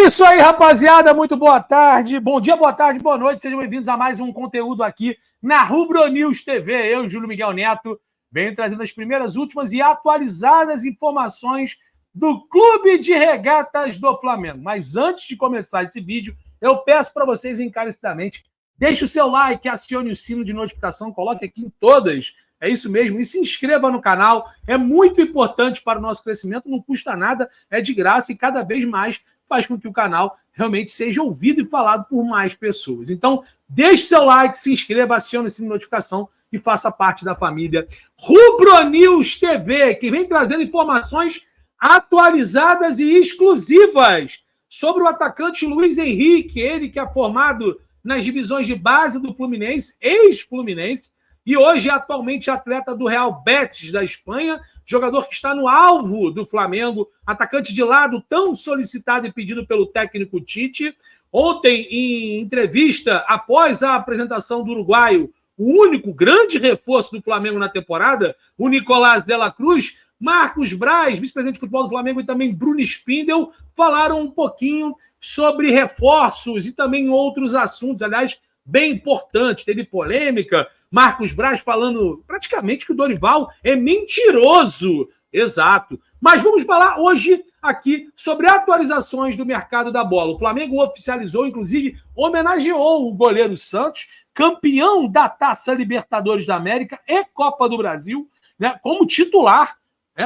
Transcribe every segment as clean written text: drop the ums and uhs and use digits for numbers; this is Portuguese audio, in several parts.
isso aí, rapaziada. Muito boa tarde. Bom dia, boa tarde, boa noite. Sejam bem-vindos a mais um conteúdo aqui na Rubro News TV. Eu, Júlio Miguel Neto, venho trazendo as primeiras, últimas e atualizadas informações do Clube de Regatas do Flamengo. Mas antes de começar esse vídeo, eu peço para vocês encarecidamente, deixe o seu like, acione o sino de notificação, coloque aqui em todas. É isso mesmo. E se inscreva no canal. É muito importante para o nosso crescimento. Não custa nada, é de graça e cada vez mais faz com que o canal realmente seja ouvido e falado por mais pessoas. Então, deixe seu like, se inscreva, acione o sino de notificação e faça parte da família Rubro News TV, que vem trazendo informações atualizadas e exclusivas sobre o atacante Luiz Henrique, ele que é formado nas divisões de base do Fluminense, ex-Fluminense, e hoje é atualmente atleta do Real Betis da Espanha, jogador que está no alvo do Flamengo, atacante de lado tão solicitado e pedido pelo técnico Tite. Ontem, em entrevista, após a apresentação do uruguaio, o único grande reforço do Flamengo na temporada, o Nicolás de la Cruz, Marcos Braz, vice-presidente de futebol do Flamengo, e também Bruno Spindel, falaram um pouquinho sobre reforços e também outros assuntos, aliás, bem importantes. Teve polêmica, Marcos Braz falando praticamente que o Dorival é mentiroso. Exato. Mas vamos falar hoje aqui sobre atualizações do mercado da bola. O Flamengo oficializou, inclusive, homenageou o goleiro Santos, campeão da Taça Libertadores da América e Copa do Brasil, né, como titular.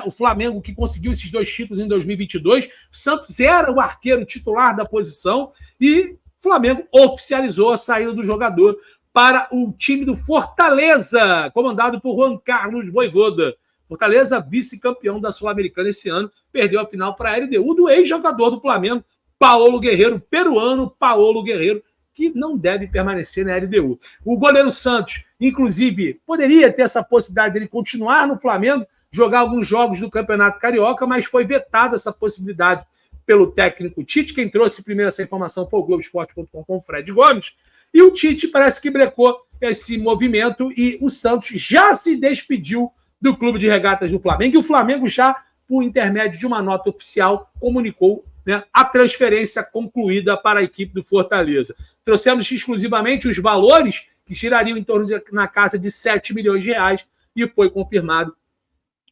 O Flamengo que conseguiu esses 2 títulos em 2022. Santos era o arqueiro titular da posição e o Flamengo oficializou a saída do jogador para o time do Fortaleza, comandado por Juan Carlos Vojvoda. Fortaleza, vice-campeão da Sul-Americana esse ano, perdeu a final para a LDU do ex-jogador do Flamengo, Paolo Guerreiro, peruano Paolo Guerreiro, que não deve permanecer na LDU. O goleiro Santos, inclusive, poderia ter essa possibilidade dele continuar no Flamengo, jogar alguns jogos do Campeonato Carioca, mas foi vetada essa possibilidade pelo técnico Tite. Quem trouxe primeiro essa informação foi o Globoesporte.com com o Fred Gomes. E o Tite parece que brecou esse movimento e o Santos já se despediu do Clube de Regatas do Flamengo. E o Flamengo já, por intermédio de uma nota oficial, comunicou, né, a transferência concluída para a equipe do Fortaleza. Trouxemos exclusivamente os valores que girariam em torno na casa de 7 milhões de reais e foi confirmado.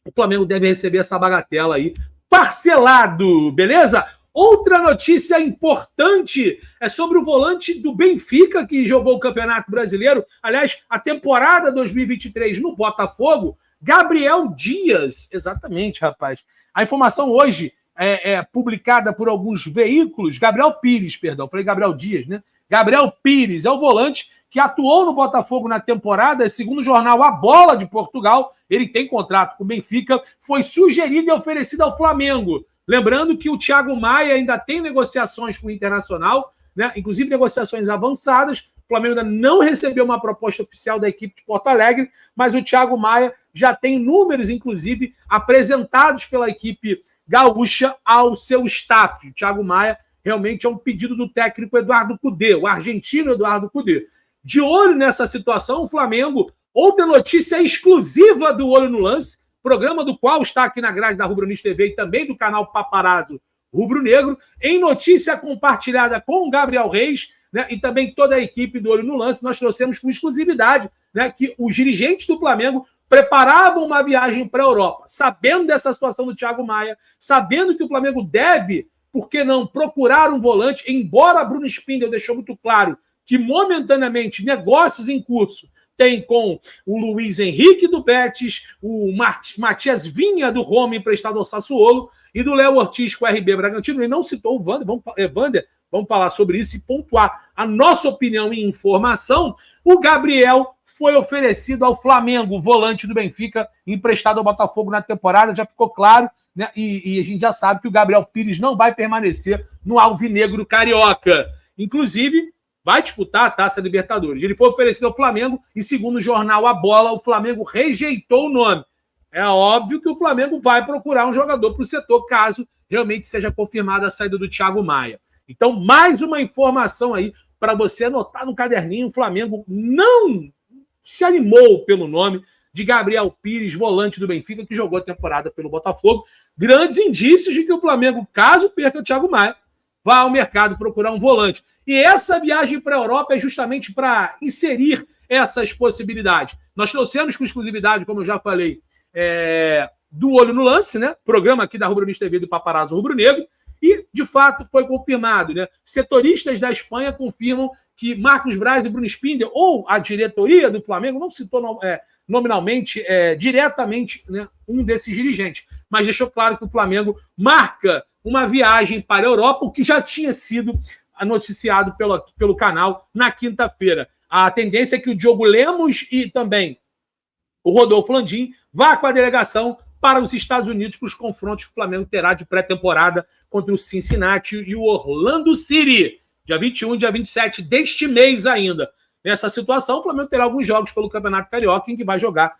O Flamengo deve receber essa bagatela aí parcelado, beleza? Outra notícia importante é sobre o volante do Benfica, que jogou o Campeonato Brasileiro, aliás, a temporada 2023 no Botafogo, Gabriel Dias. Exatamente, rapaz. A informação hoje é publicada por alguns veículos. Gabriel Pires, perdão, falei Gabriel Dias, né? Gabriel Pires é o volante que atuou no Botafogo na temporada, segundo o jornal A Bola de Portugal. Ele tem contrato com o Benfica, foi sugerido e oferecido ao Flamengo. Lembrando que o Thiago Maia ainda tem negociações com o Internacional, né? Inclusive negociações avançadas. O Flamengo ainda não recebeu uma proposta oficial da equipe de Porto Alegre, mas o Thiago Maia já tem números, inclusive, apresentados pela equipe gaúcha ao seu staff. O Thiago Maia realmente é um pedido do técnico Eduardo Cudê, o argentino Eduardo Cudê. De olho nessa situação, o Flamengo, outra notícia exclusiva do Olho no Lance, programa do qual está aqui na grade da Rubro News TV e também do canal Paparazzo Rubro Negro, em notícia compartilhada com o Gabriel Reis, né, e também toda a equipe do Olho no Lance, nós trouxemos com exclusividade, né, que os dirigentes do Flamengo preparavam uma viagem para a Europa, sabendo dessa situação do Thiago Maia, sabendo que o Flamengo deve, por que não, procurar um volante, embora Bruno Spindel deixou muito claro que momentaneamente negócios em curso tem com o Luiz Henrique do Betis, o Matias Vinha do Roma emprestado ao Sassuolo e do Léo Ortiz com o RB Bragantino. Ele não citou o Wander, vamos falar sobre isso e pontuar a nossa opinião e informação. O Gabriel foi oferecido ao Flamengo, o volante do Benfica, emprestado ao Botafogo na temporada, já ficou claro, né? E a gente já sabe que o Gabriel Pires não vai permanecer no Alvinegro Carioca. Inclusive, vai disputar a Taça Libertadores. Ele foi oferecido ao Flamengo e, segundo o jornal A Bola, o Flamengo rejeitou o nome. É óbvio que o Flamengo vai procurar um jogador para o setor, caso realmente seja confirmada a saída do Thiago Maia. Então, mais uma informação aí para você anotar no caderninho. O Flamengo não se animou pelo nome de Gabriel Pires, volante do Benfica, que jogou a temporada pelo Botafogo. Grandes indícios de que o Flamengo, caso perca o Thiago Maia, vá ao mercado procurar um volante. E essa viagem para a Europa é justamente para inserir essas possibilidades. Nós trouxemos com exclusividade, como eu já falei, do Olho no Lance, né? Programa aqui da Rubro News TV do Paparazzo Rubro Negro, e, de fato, foi confirmado, né? Setoristas da Espanha confirmam que Marcos Braz e Bruno Spindel, ou a diretoria do Flamengo, não citou nominalmente, diretamente, né, um desses dirigentes, mas deixou claro que o Flamengo marca uma viagem para a Europa, o que já tinha sido noticiado pelo canal na quinta-feira. A tendência é que o Diogo Lemos e também o Rodolfo Landim vá com a delegação para os Estados Unidos para os confrontos que o Flamengo terá de pré-temporada contra o Cincinnati e o Orlando City, dia 21 e dia 27 deste mês ainda. Nessa situação, o Flamengo terá alguns jogos pelo Campeonato Carioca em que vai jogar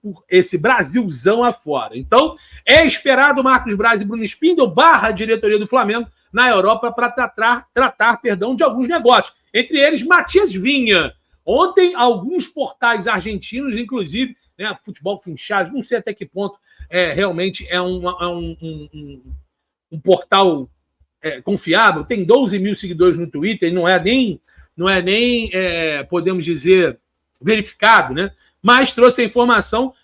por esse Brasilzão afora. Então, é esperado Marcos Braz e Bruno Spindel / diretoria do Flamengo na Europa para tratar de alguns negócios. Entre eles, Matias Vinha. Ontem, alguns portais argentinos, inclusive, né, Futebol Finchado, não sei até que ponto realmente é um portal confiável, tem 12 mil seguidores no Twitter, não é nem podemos dizer, verificado, né? Mas trouxe a informação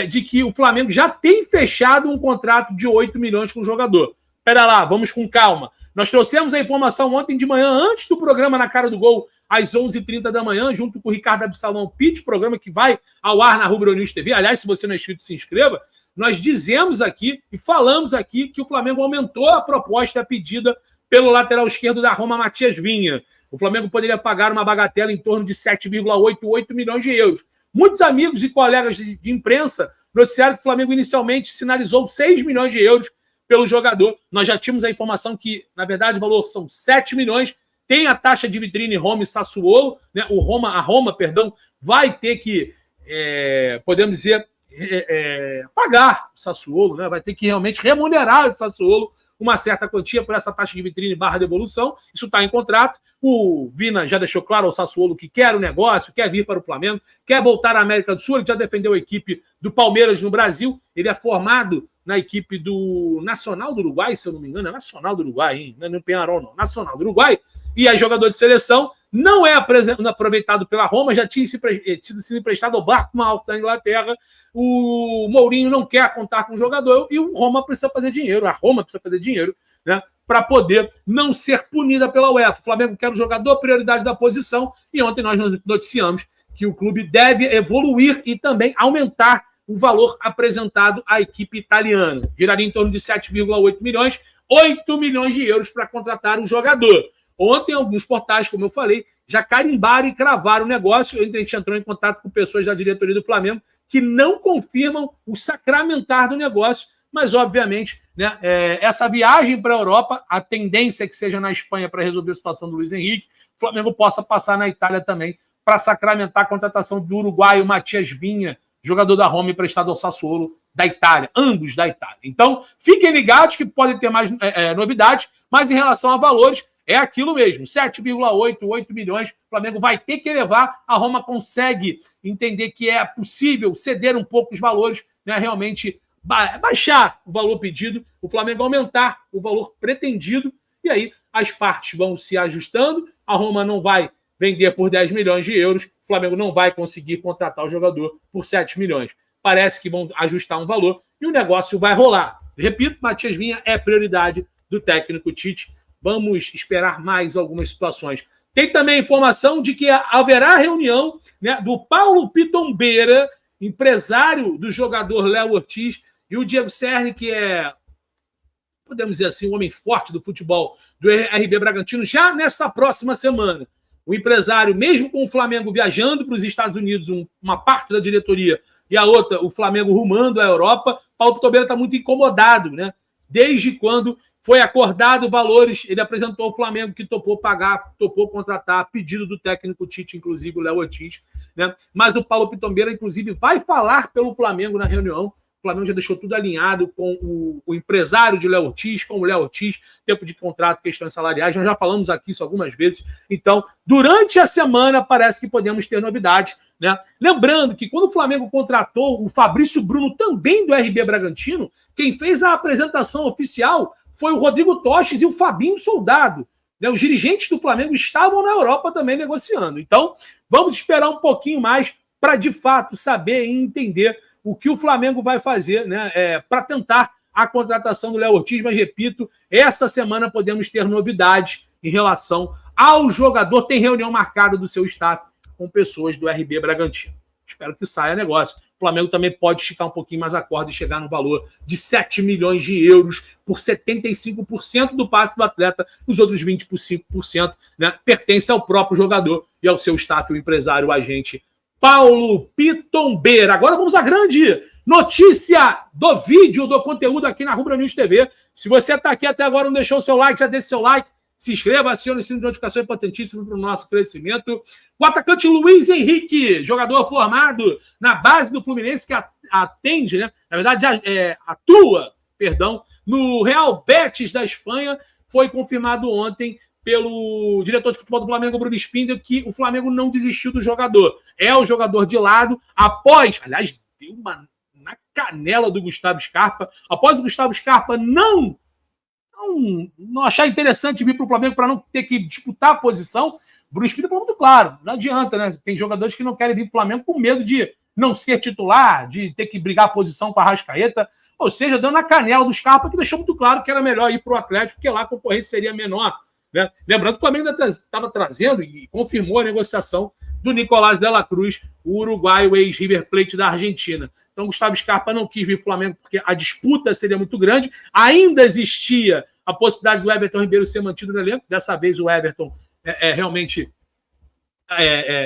de que o Flamengo já tem fechado um contrato de 8 milhões com o jogador. Espera lá, vamos com calma. Nós trouxemos a informação ontem de manhã, antes do programa Na Cara do Gol, às 11h30 da manhã, junto com o Ricardo Absalão Pitt, programa que vai ao ar na Rubro News TV. Aliás, se você não é inscrito, se inscreva. Nós dizemos aqui e falamos aqui que o Flamengo aumentou a proposta pedida pelo lateral esquerdo da Roma, Matias Vinha. O Flamengo poderia pagar uma bagatela em torno de 7,88 milhões de euros. Muitos amigos e colegas de imprensa noticiaram que o Flamengo inicialmente sinalizou 6 milhões de euros pelo jogador. Nós já tínhamos a informação que, na verdade, o valor são 7 milhões. Tem a taxa de vitrine Roma e Sassuolo, né? A Roma, vai ter que, podemos dizer, pagar o Sassuolo, né? Vai ter que realmente remunerar o Sassuolo uma certa quantia por essa taxa de vitrine / devolução. Isso está em contrato. O Vina já deixou claro ao Sassuolo que quer o negócio, quer vir para o Flamengo, quer voltar à América do Sul. Ele já defendeu a equipe do Palmeiras no Brasil. Ele é formado na equipe do Nacional do Uruguai, se eu não me engano. É Nacional do Uruguai, hein? Não é no Peñarol, não. Nacional do Uruguai. E é jogador de seleção. Não é aproveitado pela Roma, já tinha sido emprestado ao Barco Alto da Inglaterra. O Mourinho não quer contar com o jogador e o Roma precisa fazer dinheiro. A Roma precisa fazer dinheiro, né, para poder não ser punida pela UEFA. O Flamengo quer o jogador, prioridade da posição. E ontem nós noticiamos que o clube deve evoluir e também aumentar o valor apresentado à equipe italiana. Giraria em torno de 7,8 milhões, 8 milhões de euros para contratar o jogador. Ontem, alguns portais, como eu falei, já carimbaram e cravaram o negócio. A gente entrou em contato com pessoas da diretoria do Flamengo que não confirmam o sacramentar do negócio, mas, obviamente, né, essa viagem para a Europa, a tendência é que seja na Espanha para resolver a situação do Luiz Henrique, o Flamengo possa passar na Itália também para sacramentar a contratação do uruguaio Matias Vinha, jogador da Roma emprestado ao Sassuolo da Itália, ambos da Itália. Então, fiquem ligados que podem ter mais novidades, mas em relação a valores, é aquilo mesmo, 7,8 milhões, o Flamengo vai ter que levar, a Roma consegue entender que é possível ceder um pouco os valores, né, realmente baixar o valor pedido, o Flamengo aumentar o valor pretendido, e aí as partes vão se ajustando, a Roma não vai vender por 10 milhões de euros, o Flamengo não vai conseguir contratar o jogador por 7 milhões. Parece que vão ajustar um valor e o negócio vai rolar. Repito, Matias Vinha é prioridade do técnico Tite. Vamos esperar mais algumas situações. Tem também a informação de que haverá reunião, né, do Paulo Pitombeira, empresário do jogador Léo Ortiz, e o Diego Cerne, que é, podemos dizer assim, um homem forte do futebol do RB Bragantino, já nessa próxima semana. O empresário, mesmo com o Flamengo viajando para os Estados Unidos, uma parte da diretoria, e a outra, o Flamengo rumando à Europa, Paulo Pitombeira está muito incomodado, né? Desde quando foi acordado valores, ele apresentou ao Flamengo que topou pagar, topou contratar, a pedido do técnico Tite, inclusive o Léo Ortiz, né? Mas o Paulo Pitombeira, inclusive, vai falar pelo Flamengo na reunião. O Flamengo já deixou tudo alinhado com o empresário de Léo Ortiz, com o Léo Ortiz, tempo de contrato, questões salariais. Nós já falamos aqui isso algumas vezes. Então, durante a semana, parece que podemos ter novidades, né? Lembrando que quando o Flamengo contratou o Fabrício Bruno, também do RB Bragantino, quem fez a apresentação oficial foi o Rodrigo Toches e o Fabinho Soldado. Né? Os dirigentes do Flamengo estavam na Europa também negociando. Então, vamos esperar um pouquinho mais para, de fato, saber e entender o que o Flamengo vai fazer, né, para tentar a contratação do Léo Ortiz. Mas, repito, essa semana podemos ter novidades em relação ao jogador. Tem reunião marcada do seu staff com pessoas do RB Bragantino. Espero que saia negócio. O Flamengo também pode esticar um pouquinho mais a corda e chegar no valor de 7 milhões de euros por 75% do passe do atleta. Os outros 25%, né, pertence ao próprio jogador e ao seu staff, o empresário, o agente Paulo Pitombeira. Agora vamos à grande notícia do vídeo, do conteúdo aqui na Rubro News TV. Se você está aqui até agora, não deixou o seu like, já deixa o seu like. Se inscreva, acione o sino de notificação, é importantíssimo para o nosso crescimento. O atacante Luiz Henrique, jogador formado na base do Fluminense, que atende, né? Na verdade, atua, no Real Betis da Espanha, foi confirmado ontem pelo diretor de futebol do Flamengo, Bruno Spindel, que o Flamengo não desistiu do jogador. É o jogador de lado, após, aliás, deu uma na canela do Gustavo Scarpa, após o Gustavo Scarpa não achar interessante vir para o Flamengo para não ter que disputar a posição, o Bruno Spindel falou muito claro, não adianta, né? Tem jogadores que não querem vir para o Flamengo com medo de não ser titular, de ter que brigar a posição com a Arrascaeta, ou seja, deu na canela do Scarpa, que deixou muito claro que era melhor ir para o Atlético, porque lá a concorrência seria menor. Né? Lembrando que o Flamengo estava trazendo e confirmou a negociação do Nicolás de la Cruz, o uruguaio ex-River Plate da Argentina. Então, Gustavo Scarpa não quis vir para o Flamengo porque a disputa seria muito grande. Ainda existia a possibilidade do Everton Ribeiro ser mantido no elenco. Dessa vez o Everton realmente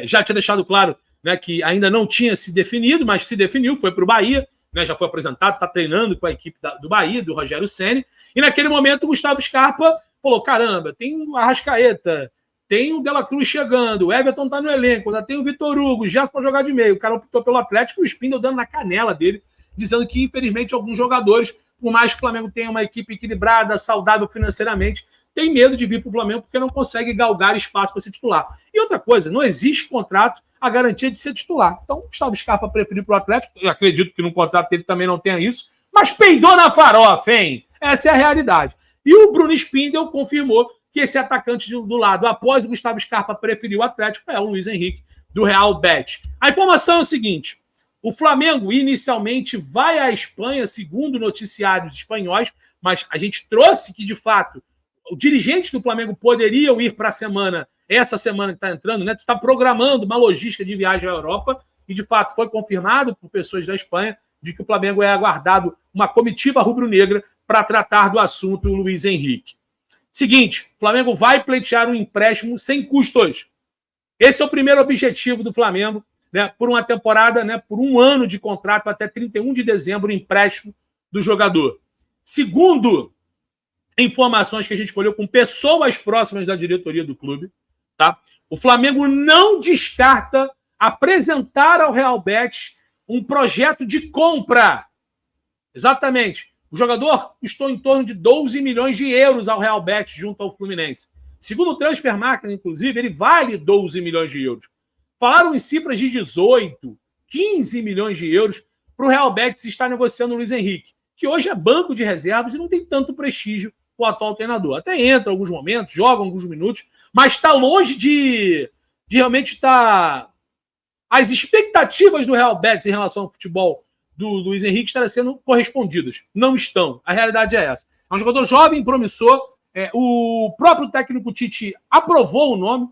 já tinha deixado claro, né, que ainda não tinha se definido, mas se definiu, foi para o Bahia, né, já foi apresentado, está treinando com a equipe do Bahia, do Rogério Ceni. E naquele momento o Gustavo Scarpa falou, caramba, tem o Arrascaeta, tem o De La Cruz chegando, o Everton tá no elenco, ainda tem o Vitor Hugo, o Gerson para jogar de meio. O cara optou pelo Atlético e o Spindel dando na canela dele, dizendo que, infelizmente, alguns jogadores, por mais que o Flamengo tenha uma equipe equilibrada, saudável financeiramente, tem medo de vir para o Flamengo porque não consegue galgar espaço para ser titular. E outra coisa, não existe contrato a garantia de ser titular. Então, o Gustavo Scarpa preferiu para o Atlético, eu acredito que no contrato dele também não tenha isso, mas peidou na farofa, hein? Essa é a realidade. E o Bruno Spindel confirmou que esse atacante do lado, após o Gustavo Scarpa preferir o Atlético, é o Luiz Henrique, do Real Betis. A informação é o seguinte, o Flamengo inicialmente vai à Espanha, segundo noticiários espanhóis, mas a gente trouxe que, de fato, os dirigentes do Flamengo poderiam ir para a semana, essa semana que está entrando, né? Está programando uma logística de viagem à Europa e, de fato, foi confirmado por pessoas da Espanha de que o Flamengo é aguardado uma comitiva rubro-negra para tratar do assunto Luiz Henrique. Seguinte, o Flamengo vai pleitear um empréstimo sem custos. Esse é o primeiro objetivo do Flamengo, né, por uma temporada, né, por um ano de contrato até 31 de dezembro, o empréstimo do jogador. Segundo informações que a gente colheu com pessoas próximas da diretoria do clube, tá? O Flamengo não descarta apresentar ao Real Betis um projeto de compra. Exatamente. O jogador custou em torno de 12 milhões de euros ao Real Betis junto ao Fluminense. Segundo o Transfermarkt, inclusive, ele vale 12 milhões de euros. Falaram em cifras de 18, 15 milhões de euros para o Real Betis estar negociando o Luiz Henrique, que hoje é banco de reservas e não tem tanto prestígio com o atual treinador. Até entra em alguns momentos, joga alguns minutos, mas está longe de realmente estar... As expectativas do Real Betis em relação ao futebol do Luiz Henrique estarem sendo correspondidas. Não estão. A realidade é essa. É um jogador jovem, promissor. O próprio técnico Tite aprovou o nome,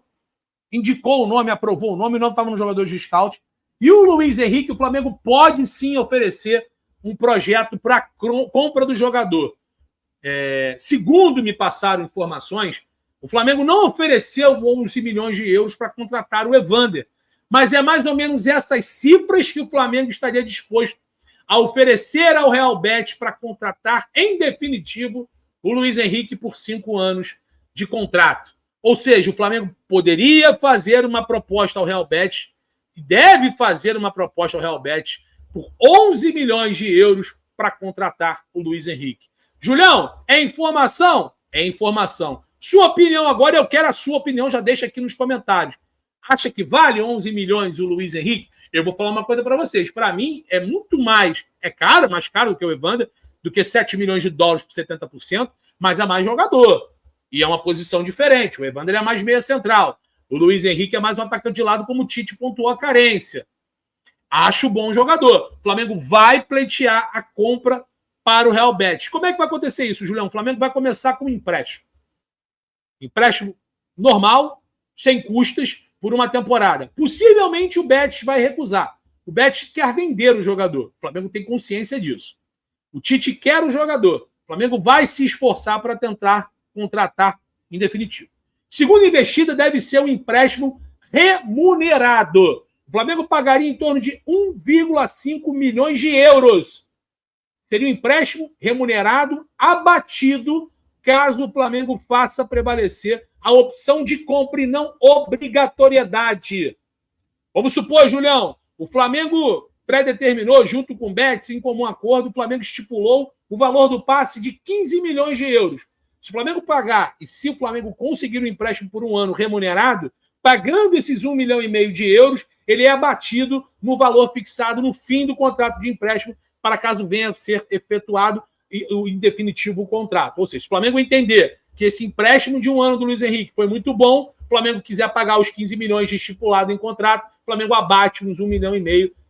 indicou o nome, aprovou o nome estava no jogador de scout. E o Luiz Henrique, o Flamengo pode sim oferecer um projeto para a compra do jogador. Segundo me passaram informações, o Flamengo não ofereceu 11 milhões de euros para contratar o Evander, mas é mais ou menos essas cifras que o Flamengo estaria disposto a oferecer ao Real Betis para contratar, em definitivo, o Luiz Henrique por 5 anos de contrato. Ou seja, o Flamengo poderia fazer uma proposta ao Real Betis, deve fazer uma proposta ao Real Betis por 11 milhões de euros para contratar o Luiz Henrique. Julião, é informação? É informação. Sua opinião agora, eu quero a sua opinião, já deixa aqui nos comentários. Acha que vale 11 milhões o Luiz Henrique? Eu vou falar uma coisa para vocês. Para mim, é muito mais... É caro, mais caro do que o Evander, do que 7 milhões de dólares por 70%, mas é mais jogador. E é uma posição diferente. O Evander é mais meia central. O Luiz Henrique é mais um atacante de lado, como o Tite pontuou a carência. Acho bom jogador. O Flamengo vai pleitear a compra para o Real Betis. Como é que vai acontecer isso, Julião? O Flamengo vai começar com um empréstimo. Empréstimo normal, sem custas, por uma temporada. Possivelmente o Betis vai recusar. O Betis quer vender o jogador. O Flamengo tem consciência disso. O Tite quer o jogador. O Flamengo vai se esforçar para tentar contratar em definitivo. Segunda investida deve ser um empréstimo remunerado. O Flamengo pagaria em torno de 1,5 milhões de euros. Seria um empréstimo remunerado, abatido, caso o Flamengo faça prevalecer a opção de compra e não obrigatoriedade. Vamos supor, Julião, o Flamengo predeterminou, junto com o Betis, em comum acordo, o Flamengo estipulou o valor do passe de 15 milhões de euros. Se o Flamengo pagar, e se o Flamengo conseguir um empréstimo por um ano remunerado, pagando esses 1,5 milhão de euros, ele é abatido no valor fixado no fim do contrato de empréstimo, para caso venha a ser efetuado em definitivo o contrato. Ou seja, se o Flamengo entender que esse empréstimo de um ano do Luiz Henrique foi muito bom, o Flamengo quiser pagar os 15 milhões estipulado em contrato, o Flamengo abate uns 1,5 milhão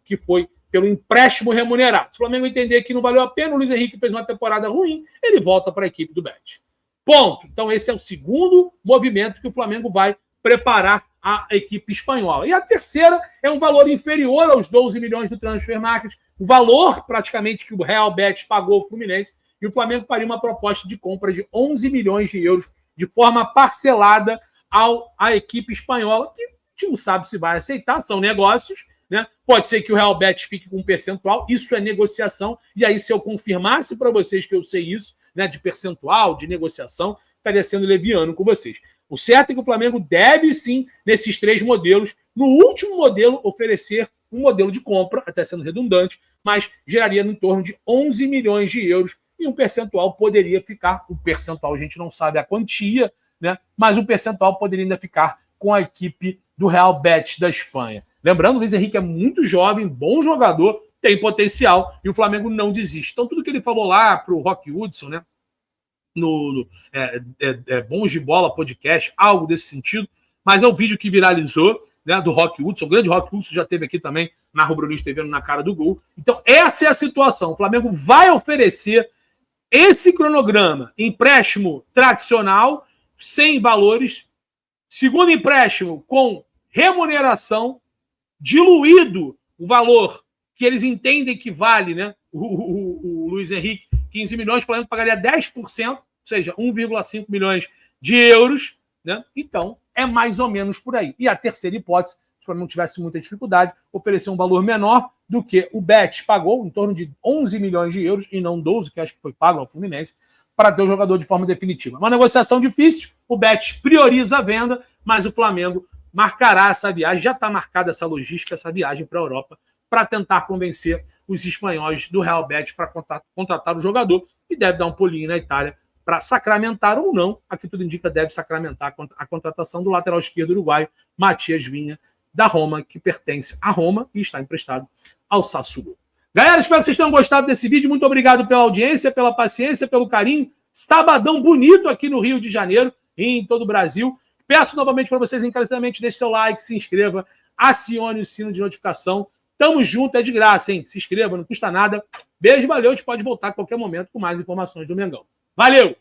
que foi pelo empréstimo remunerado. Se o Flamengo entender que não valeu a pena, o Luiz Henrique fez uma temporada ruim, ele volta para a equipe do Betis. Ponto. Então esse é o segundo movimento que o Flamengo vai preparar a equipe espanhola. E a terceira é um valor inferior aos 12 milhões do Transfer Market, o valor praticamente que o Real Betis pagou ao Fluminense, e o Flamengo faria uma proposta de compra de 11 milhões de euros de forma parcelada à equipe espanhola, que a gente não sabe se vai aceitar, são negócios, né? Pode ser que o Real Betis fique com um percentual, isso é negociação, e aí se eu confirmasse para vocês que eu sei isso, né, de percentual, de negociação, estaria sendo leviano com vocês. O certo é que o Flamengo deve sim, nesses três modelos, no último modelo, oferecer um modelo de compra, até sendo redundante, mas geraria em torno de 11 milhões de euros e um percentual poderia ficar, o percentual a gente não sabe a quantia, né, mas um percentual poderia ainda ficar com a equipe do Real Betis da Espanha. Lembrando, o Luiz Henrique é muito jovem, bom jogador, tem potencial e o Flamengo não desiste. Então, tudo que ele falou lá para o Rock Hudson, né, no Bons de Bola podcast, algo desse sentido, mas é um vídeo que viralizou, né, do Rock Hudson. O grande Rock Hudson já esteve aqui também na Rubro News TV, na cara do gol. Então, essa é a situação. O Flamengo vai oferecer esse cronograma, empréstimo tradicional, sem valores, segundo empréstimo com remuneração, diluído o valor que eles entendem que vale, né? O Luiz Henrique, 15 milhões, o Flamengo pagaria 10%, ou seja, 1,5 milhões de euros, né? Então, é mais ou menos por aí. E a terceira hipótese, se o Flamengo não tivesse muita dificuldade, oferecer um valor menor do que o Betis pagou, em torno de 11 milhões de euros, e não 12, que acho que foi pago ao Fluminense, para ter o jogador de forma definitiva. Uma negociação difícil, o Betis prioriza a venda, mas o Flamengo marcará essa viagem, já está marcada essa logística, essa viagem para a Europa, para tentar convencer os espanhóis do Real Betis para contratar o jogador, e deve dar um pulinho na Itália para sacramentar ou não, aqui tudo indica, deve sacramentar a contratação do lateral esquerdo uruguaio, Matias Vinha, da Roma, que pertence à Roma e está emprestado ao Sassuolo. Galera, espero que vocês tenham gostado desse vídeo. Muito obrigado pela audiência, pela paciência, pelo carinho. Sabadão bonito aqui no Rio de Janeiro e em todo o Brasil. Peço novamente para vocês encarecidamente, deixe seu like, se inscreva, acione o sino de notificação. Tamo junto, é de graça, hein? Se inscreva, não custa nada. Beijo, valeu. A gente pode voltar a qualquer momento com mais informações do Mengão. Valeu!